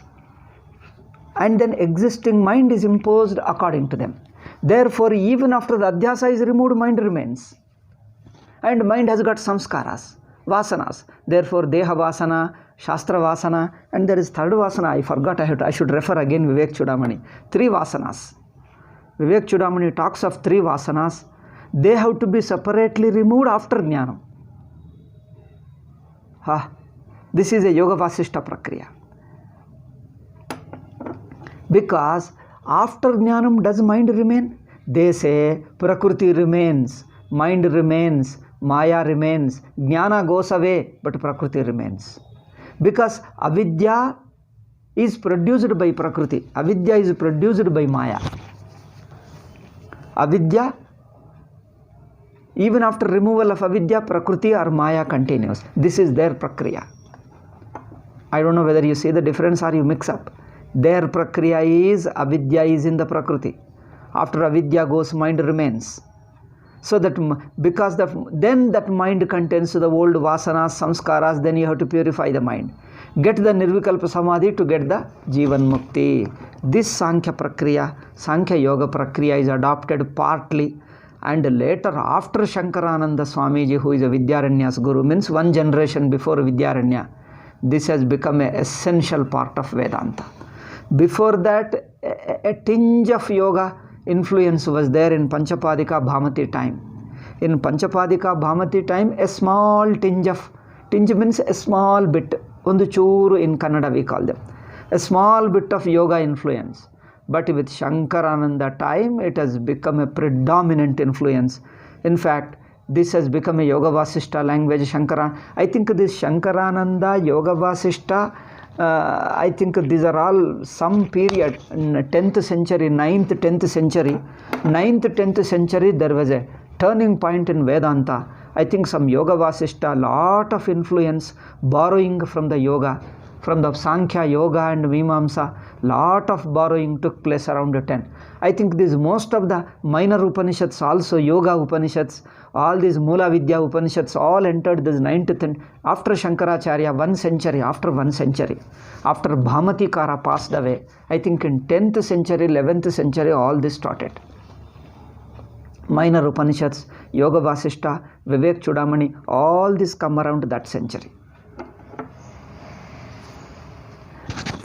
and then existing mind is imposed according to them. Therefore, even after the adhyasa is removed, mind remains. And mind has got samskaras, vasanas. Therefore, Deha Vasana, Shastra Vasana, and there is third Vasana. I forgot, I should refer again Vivek Chudamani. 3 Vasanas. Vivek Chudamani talks of 3 Vasanas. They have to be separately removed after Jnanam. This is a Yoga Vasishta Prakriya. Because after Jnanam, does mind remain? They say Prakriti remains, mind remains, Maya remains, Jnana goes away, but Prakriti remains. Because avidya is produced by Prakriti. Avidya is produced by Maya. Avidya, even after removal of avidya, Prakriti or Maya continues. This is their Prakriya. I don't know whether you see the difference or you mix up. Their Prakriya is avidya is in the Prakriti. After avidya goes, mind remains. So that because then that mind contains the old vasanas, samskaras, then you have to purify the mind. Get the Nirvikalpa Samadhi to get the Jivan Mukti. This Sankhya Prakriya, Sankhya Yoga Prakriya is adopted partly, and later after Shankarananda Swamiji, who is a Vidyaranya's Guru, means 1 generation before Vidyaranya, this has become an essential part of Vedanta. Before that, a tinge of yoga influence was there in Panchapadika Bhamati time. In Panchapadika Bhamati time, a small tinge of Tinge means a small bit. Ondu churu in Kannada we call them. A small bit of yoga influence. But with Shankarananda time, it has become a predominant influence. In fact, this has become a Yoga Vasishta language. I think this Shankarananda, Yoga Vasishta, I think these are all some period in 10th century, 9th, 10th century. 9th, 10th century, there was a turning point in Vedanta. I think some Yoga Vasishta, lot of influence, borrowing from the yoga, from the Sankhya Yoga and Mimamsa, lot of borrowing took place around 10. I think this most of the minor Upanishads, also Yoga Upanishads, all these Mula Vidya Upanishads all entered this 9th and after Shankaracharya, 1 century, after 1 century. After Bhamatikara passed away, I think in 10th century, 11th century, all this started. Minor Upanishads, Yoga Vasishta, Vivek Chudamani, all this come around that century.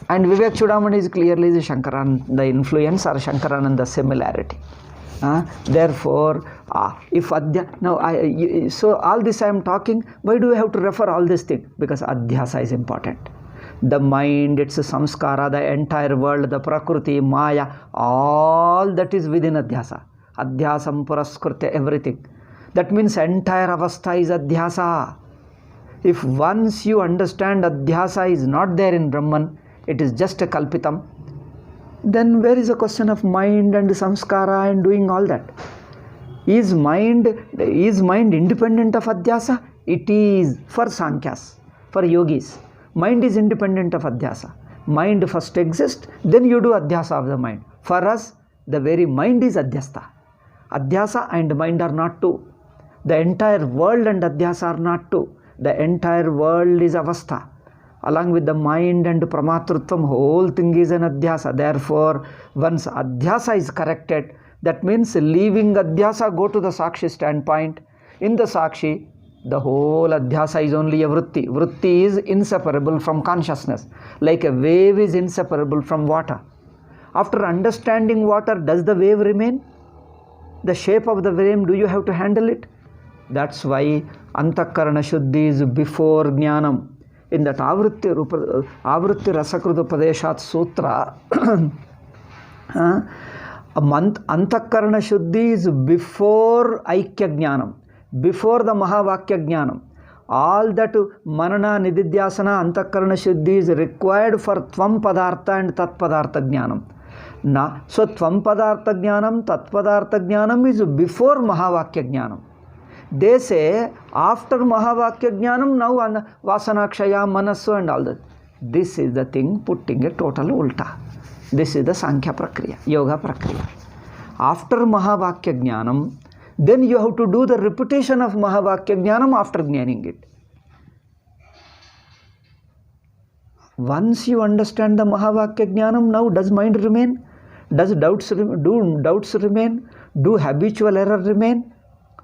And Vivek Chudamani is clearly the Shankarananda influence or Shankarananda similarity. Therefore, if now so all this I am talking, why do I have to refer all this thing? Because Adhyasa is important. The mind, its samskara, the entire world, the Prakriti, Maya, all that is within Adhyasa. Adhyasam puraskrutya, everything. That means entire avastha is Adhyasa. If once you understand Adhyasa is not there in Brahman, it is just a kalpitam, then where is the question of mind and samskara and doing all that? Is mind independent of Adhyasa? It is for Sankhyas, for yogis. Mind is independent of Adhyasa. Mind first exists, then you do Adhyasa of the mind. For us, the very mind is Adhyasta. Adhyasa and mind are not two. The entire world and Adhyasa are not two. The entire world is Avastha. Along with the mind and Pramatrutvam, whole thing is an Adhyasa. Therefore, once Adhyasa is corrected, that means leaving Adhyasa, go to the Sakshi standpoint. In the Sakshi, the whole Adhyasa is only a Vritti. Vritti is inseparable from consciousness. Like a wave is inseparable from water. After understanding water, does the wave remain? The shape of the wave, do you have to handle it? That's why Antakarana Shuddhi is before Jnanam. In that Avritti Rasakruta Padeshat Sutra, Antakarana Shuddhi is before Aikya Jnanam, before the Mahavakya Jnanam. All that Manana, Nididhyasana, Antakarana Shuddhi is required for Tvam Padartha and Tat Padartha Jnanam. So Tvam Padartha Jnanam, Tat Padartha Jnanam is before Mahavakya Jnanam. They say after Mahavakya Jnanam, now Vasanakshaya, Manasu and all that. This is the thing putting a total ulta. This is the Sankhya Prakriya, Yoga Prakriya. After Mahavakya Jnanam, then you have to do the repetition of Mahavakya Jnanam after jnaning it. Once you understand the Mahavakya Jnanam, now does mind remain? Does doubts remain? Do habitual error remain?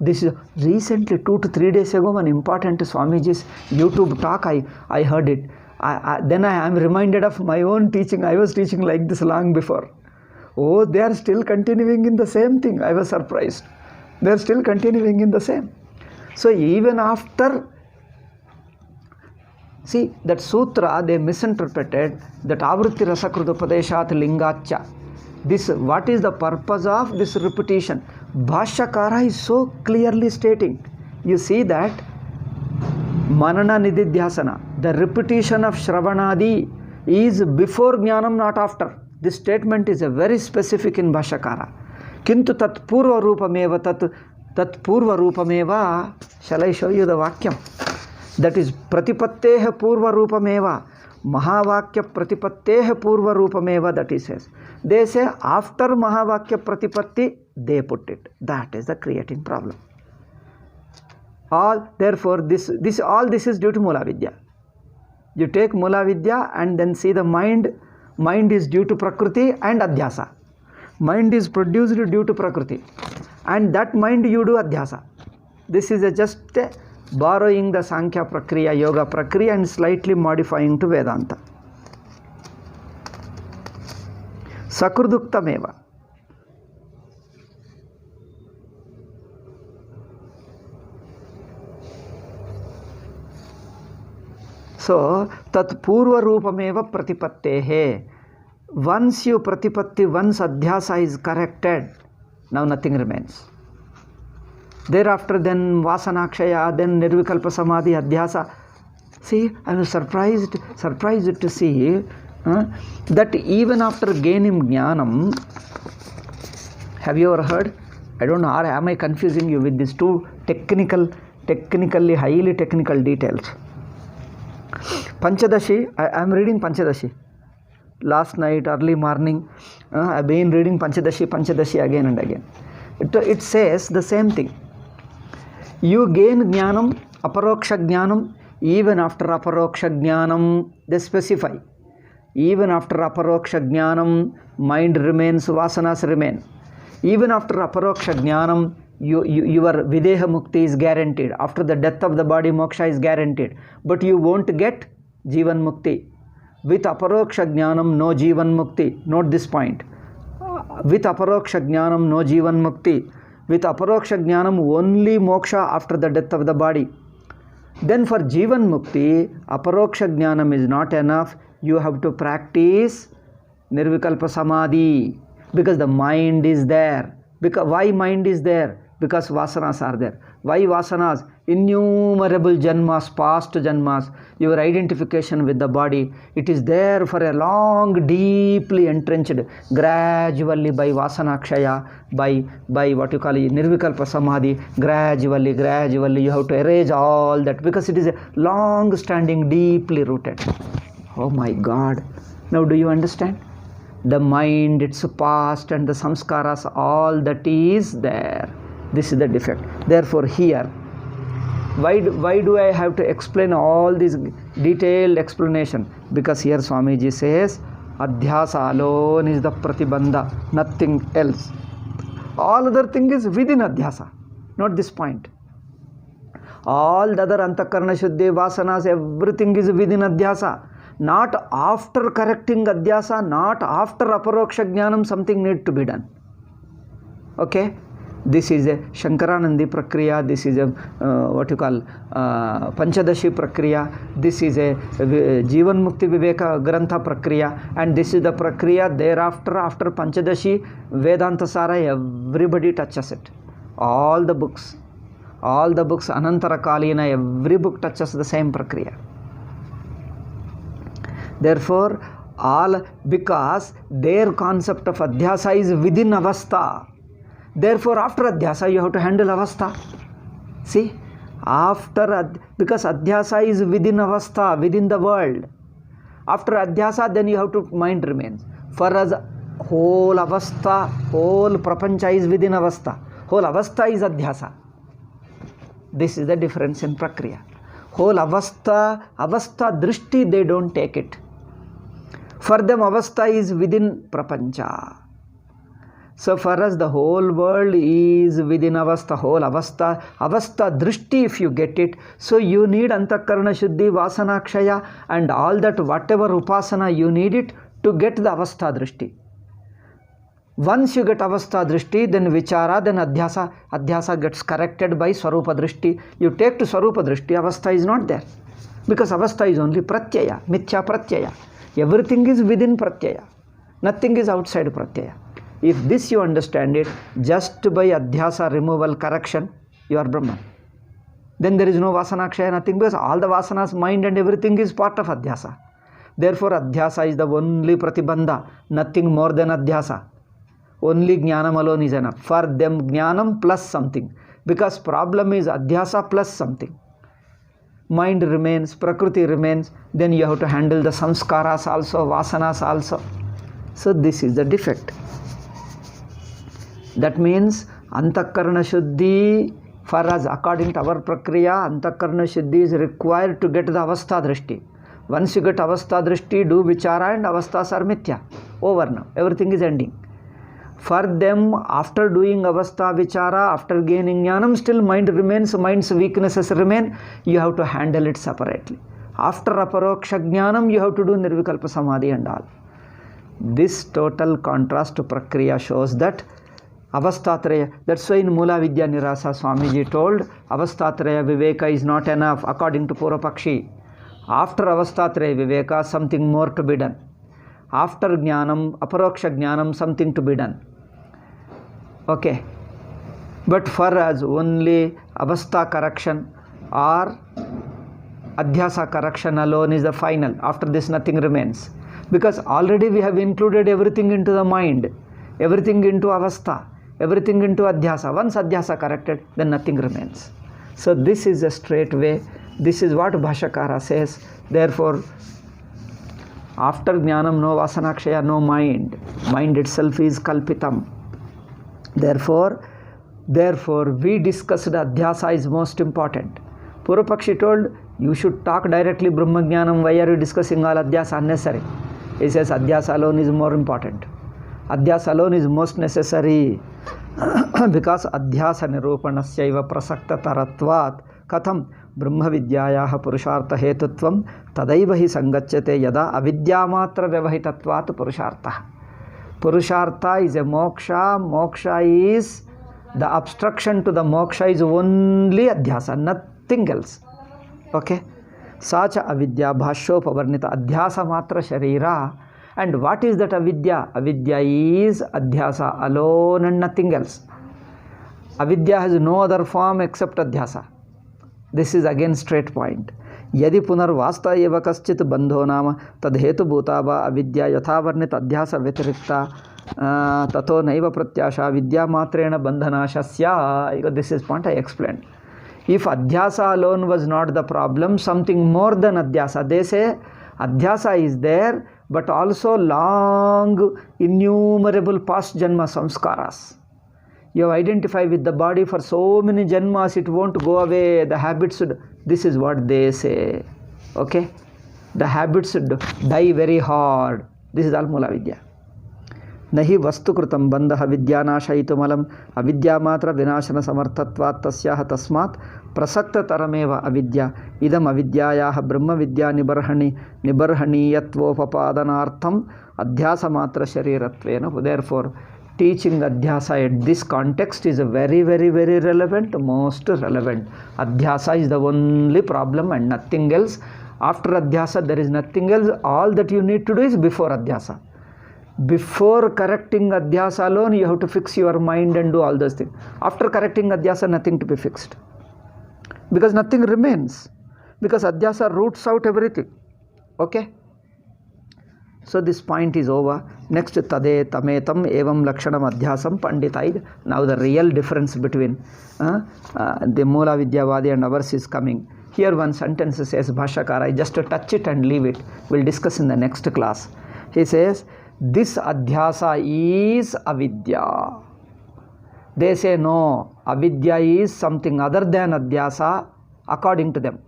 This is recently 2 to 3 days ago, one important Swamiji's YouTube talk, I heard it. Then I am reminded of my own teaching. I was teaching like this long before. Oh, they are still continuing in the same thing. I was surprised. They are still continuing in the same. So even after, see that sutra, they misinterpreted that Avritti Rasakruta Padeshat Lingacha. This, what is the purpose of this repetition? Bhashyakara is so clearly stating. You see that Manana Nididhyasana, the repetition of Shravanadi is before Jnanam, not after. This statement is a very specific in Bhashyakara. Kintu tat purva rupameva tat purva rupameva. Shall I show you the Vakyam? That is Pratipatteha purva rupameva. Mahavakya Pratipatteha purva rupameva, that he says. They say after Mahavakya Pratipatti, they put it. That is the creating problem. Therefore, this is due to Mula Vidya. You take Mula Vidya and then see the mind. Mind is due to Prakriti and Adhyasa. Mind is produced due to Prakriti. And that mind you do Adhyasa. This is just borrowing the Sankhya Prakriya, Yoga Prakriya and slightly modifying to Vedanta. Sakruduktameva. So, tat purva roopameva pratipattehe. Once you pratipatti, once adhyasa is corrected, now nothing remains. Thereafter, then vasanakshaya, then nirvikalpa samadhi, adhyasa. See, I was surprised to see that even after gaining jnanam, have you ever heard? I don't know, or am I confusing you with these two technically highly technical details? Panchadashi, I am reading Panchadashi. Last night, early morning, I've been reading Panchadashi again and again. It says the same thing. You gain jnanam, aparoksha jnanam, even after aparoksha jnanam, they specify. Even after aparoksha jnanam, mind remains, vasanas remain. Even after aparoksha jnanam, your videha mukti is guaranteed. After the death of the body, moksha is guaranteed. But you won't get jivan mukti. With aparoksha jnanam, no jivan mukti. Note this point. With aparoksha jnanam, no jivan mukti. With aparoksha jnanam, only moksha after the death of the body. Then for jivan mukti, aparoksha jnanam is not enough. You have to practice nirvikalpa samadhi. Because the mind is there. Why mind is there? Because vasanas are there. Why vasanas? Innumerable janmas, past janmas, your identification with the body, it is there for a long, deeply entrenched, gradually by vasanakshaya, by what you call nirvikalpa samadhi, gradually you have to erase all that, because it is a long standing, deeply rooted. Oh my God. Now do you understand? The mind, its past and the samskaras, all that is there. This is the defect. Therefore here, why do I have to explain all this detailed explanation? Because here Swamiji says, adhyasa alone is the pratibandha, nothing else. All other thing is within adhyasa. Note this point. All the other antakarna shuddhi, vasanas, everything is within adhyasa. Not after correcting adhyasa, not after aparoksha jnanam, something need to be done. Okay? This is a Shankaranandi Prakriya, this is a what you call Panchadashi Prakriya, this is a Jivan Mukti Viveka Grantha Prakriya, and this is the Prakriya thereafter, after Panchadashi, Vedanta Sara, everybody touches it. All the books, Anantara Kalina, every book touches the same Prakriya. Therefore, because their concept of adhyasa is within avastha. Therefore, after adhyasa, you have to handle avastha. See, because adhyasa is within avastha, within the world. After adhyasa, then you have to mind remains. For us, whole avastha, whole prapancha is within avastha. Whole avastha is adhyasa. This is the difference in prakriya. Whole avastha drishti, they don't take it. For them, avastha is within prapancha. So for us, the whole world is within avastha, whole avastha drishti, if you get it. So you need antakarna shuddhi, vasanakshaya, and all that, whatever upasana you need it to get the avastha drishti. Once you get avastha drishti, then vichara, then adhyasa gets corrected by swarupa drishti. You take to swarupa drishti, avastha is not there. Because avastha is only pratyaya, mithya pratyaya. Everything is within pratyaya. Nothing is outside pratyaya. If this you understand it, just by adhyasa removal correction, you are Brahman. Then there is no vasanakshaya, nothing, because all the vasanas, mind and everything is part of adhyasa. Therefore, adhyasa is the only pratibandha, nothing more than adhyasa. Only jnanam alone is enough. For them, jnanam plus something. Because problem is adhyasa plus something. Mind remains, prakriti remains, then you have to handle the samskaras also, vasanas also. So this is the defect. That means antakarna shuddhi, for us, according to our prakriya, antakarna shuddhi is required to get the avastha drishti. Once you get avastha drishti, do vichara and avasthas are mithya. Over now. Everything is ending. For them, after doing avastha vichara, after gaining jnanam, still mind remains, mind's weaknesses remain. You have to handle it separately. After aparoksha jnanam, you have to do nirvikalpa samadhi and all. This total contrast to prakriya shows that avasthatraya, that's why in Mula Vidya Nirasa Swamiji told, avasthatraya viveka is not enough according to Purvapakshi. After Avastatraya Viveka, something more to be done. After Jnanam, Aparoksha Jnanam, something to be done. Okay. But for us, only Avastha correction or Adhyasa correction alone is the final. After this, nothing remains. Because already we have included everything into the mind, everything into Avastha, everything into Adhyasa. Once Adhyasa corrected, then nothing remains. So this is a straight way. This is what Bhashakara says. Therefore, after Jnanam, no Vasanakshaya, no mind. Mind itself is Kalpitam. Therefore, we discussed Adhyasa is most important. Purvapakshi told, you should talk directly Brahma Jnanam. Why are you discussing all Adhyasa unnecessary? He says Adhyasa alone is more important. Adhyasa alone is most necessary. Because Adhyasa nirupanasya prasakta taratvat katham Brahma vidyayaha purushartha hetutvam tadaiva hi sangachyate yada avidyamatra vyavahitatvat purushartha. Purushartha is a moksha. Moksha is the obstruction to the moksha is only Adhyasa, nothing else. Okay. Sacha avidya bhashyopavarnita adhyasa matra sharira. And what is that avidya? Avidya is Adhyasa alone and nothing else. Avidya has no other form except Adhyasa. This is again straight point. Yadi punar vasta eva kaschit bandho nama tadhetu bhutava avidya yathavarnit adhyasa vyatiriktha tato naiva pratyasha vidya matrena bandhanashasya. This is point I explained. If Adhyasa alone was not the problem, something more than Adhyasa. They say Adhyasa is there, but also long, innumerable past janma samskaras. You have identified with the body for so many janmas, it won't go away. The habits should, this is what they say. Okay? The habits should die very hard. This is Almula Vidya. Nahi vastu krutam bandha vidyanaashayitumalam avidya matra vinashana samarthatvat tasyaha tasmat prasakta tarameva avidya idam avidyayaha brahma vidya nibarhaniyatvopapadanartham adhyasa matra sharirattvena. Therefore, teaching Adhyasa at this context is a very, very, very relevant, most relevant. Adhyasa is the only problem and nothing else. After Adhyasa, there is nothing else. All that you need to do is before Adhyasa. Before correcting Adhyasa alone, you have to fix your mind and do all those things. After correcting Adhyasa, nothing to be fixed. Because nothing remains. Because Adhyasa roots out everything. Okay? So this point is over. Next, Tade Tametam Evam Lakshanam Adhyasam Panditaid. Now the real difference between the Mula Vidyavadi and ours is coming. Here one sentence says, Bhashakara, I just touch it and leave it. We'll discuss in the next class. He says, this Adhyasa is Avidya. They say no, Avidya is something other than Adhyasa according to them.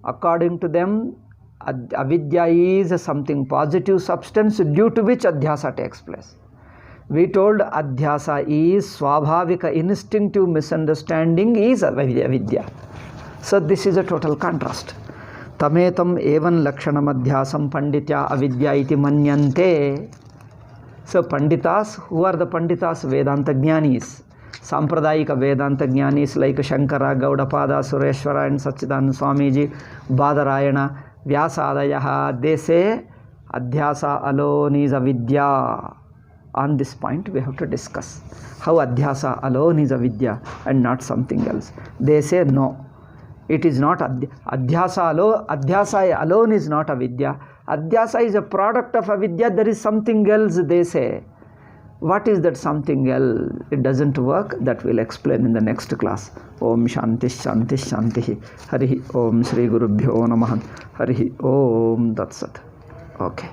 According to them, Avidya is something positive substance due to which Adhyasa takes place. We told Adhyasa is Swabhavika, instinctive misunderstanding is Avidya. So this is a total contrast. Tametam evan lakshanam adhyasam panditya avidya iti manyante. So Panditas, who are the Panditas? Vedanta Jnanis. Sampradayika Vedanta Jnanis like Shankara, Gaudapada, Sureshwara and Sachidananda Swamiji, Badarayana, Vyasadayaha. They say Adhyasa alone is Avidya. On this point we have to discuss how Adhyasa alone is Avidya and not something else. They say no. It is not Adhyasa alone is not Avidya. Adhyasa is a product of Avidya. There is something else, they say. What is that something else? It doesn't work. That we'll explain in the next class. Om Shanti Shanti Shanti. Harihi Om Shri Gurubhyo Namaha. Harihi Om Tat Sat. Okay.